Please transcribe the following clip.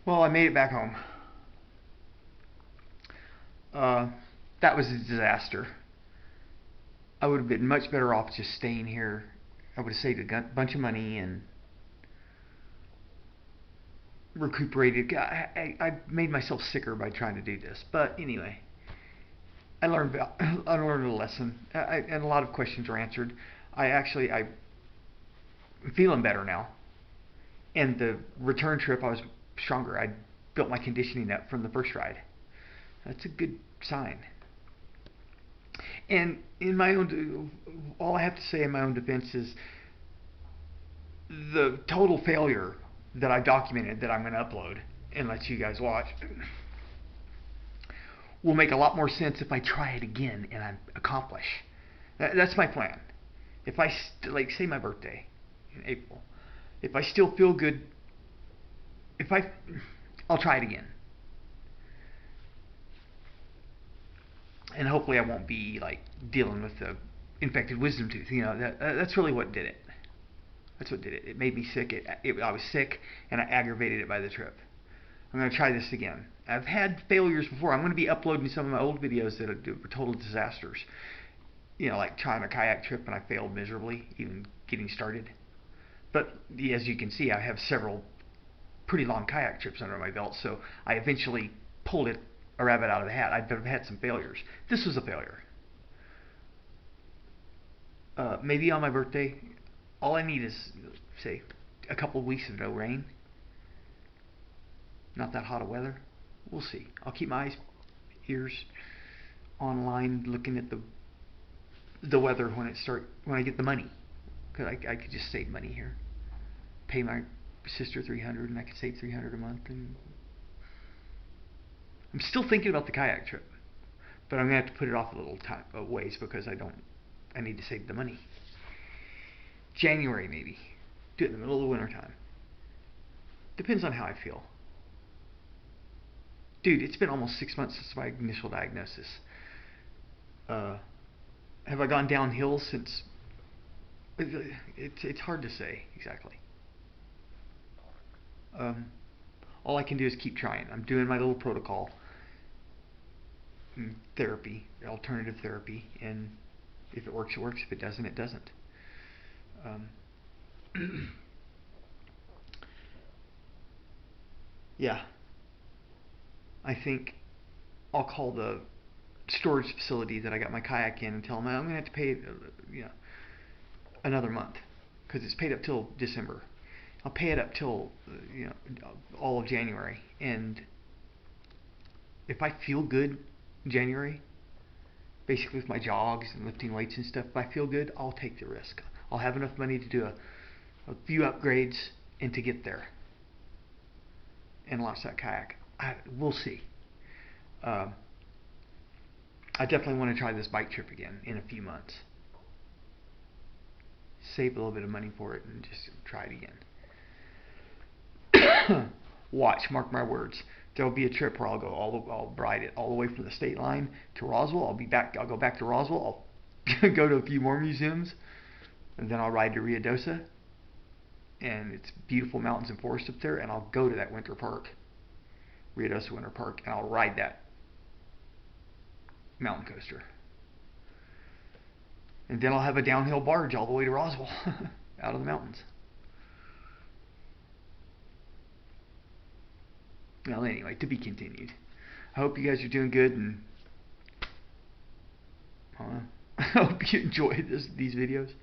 Well, I made it back home. Uh, that was a disaster. I would have been much better off just staying here. I would have saved a bunch of money and recuperated. I made myself sicker by trying to do this. But anyway, I learned a lesson, and a lot of questions are answered. I'm feeling better now. And the return trip, I was stronger. I built my conditioning up from the first ride. That's a good sign. And all I have to say in my own defense is the total failure that I documented that I'm going to upload and let you guys watch will make a lot more sense if I try it again and I accomplish. That's my plan. If I like say my birthday in April, if I still feel good, I'll try it again. And hopefully I won't be like dealing with the infected wisdom tooth. That's really what did it. That's what did it. It made me sick. I was sick, and I aggravated it by the trip. I'm going to try this again. I've had failures before. I'm going to be uploading some of my old videos that were total disasters. Like trying a kayak trip, and I failed miserably, even getting started. But as you can see, I have several pretty long kayak trips under my belt, so I eventually pulled a rabbit out of the hat. I've had some failures. This was a failure. Maybe on my birthday, all I need is, say, a couple of weeks of no rain. Not that hot of weather. We'll see. I'll keep my ears online looking at the weather when I get the money. Because I could just save money here. Pay my sister $300 and I could save $300 a month. And I'm still thinking about the kayak trip. But I'm going to have to put it off a little ways because I need to save the money. January maybe. Do it in the middle of the winter time. Depends on how I feel. Dude, it's been almost 6 months since my initial diagnosis. Have I gone downhill since? It's hard to say exactly. All I can do is keep trying. I'm doing my little protocol. Therapy, alternative therapy, and if it works, it works. If it doesn't, it doesn't. Yeah, I think I'll call the storage facility that I got my kayak in and tell them I'm going to have to pay another month because it's paid up till December. I'll pay it up till all of January, and if I feel good in January, basically with my jogs and lifting weights and stuff, if I feel good, I'll take the risk. I'll have enough money to do a few upgrades and to get there and launch that kayak. We'll see. I definitely want to try this bike trip again in a few months. Save a little bit of money for it and just try it again. Watch, mark my words. There'll be a trip where I'll ride it all the way from the state line to Roswell. I'll go back to Roswell. I'll go to a few more museums, and then I'll ride to Ruidoso, and it's beautiful mountains and forest up there. And I'll go to that winter park, Ruidoso Winter Park, and I'll ride that mountain coaster. And then I'll have a downhill barge all the way to Roswell, out of the mountains. Well, anyway, to be continued. I hope you guys are doing good, and I hope you enjoy these videos.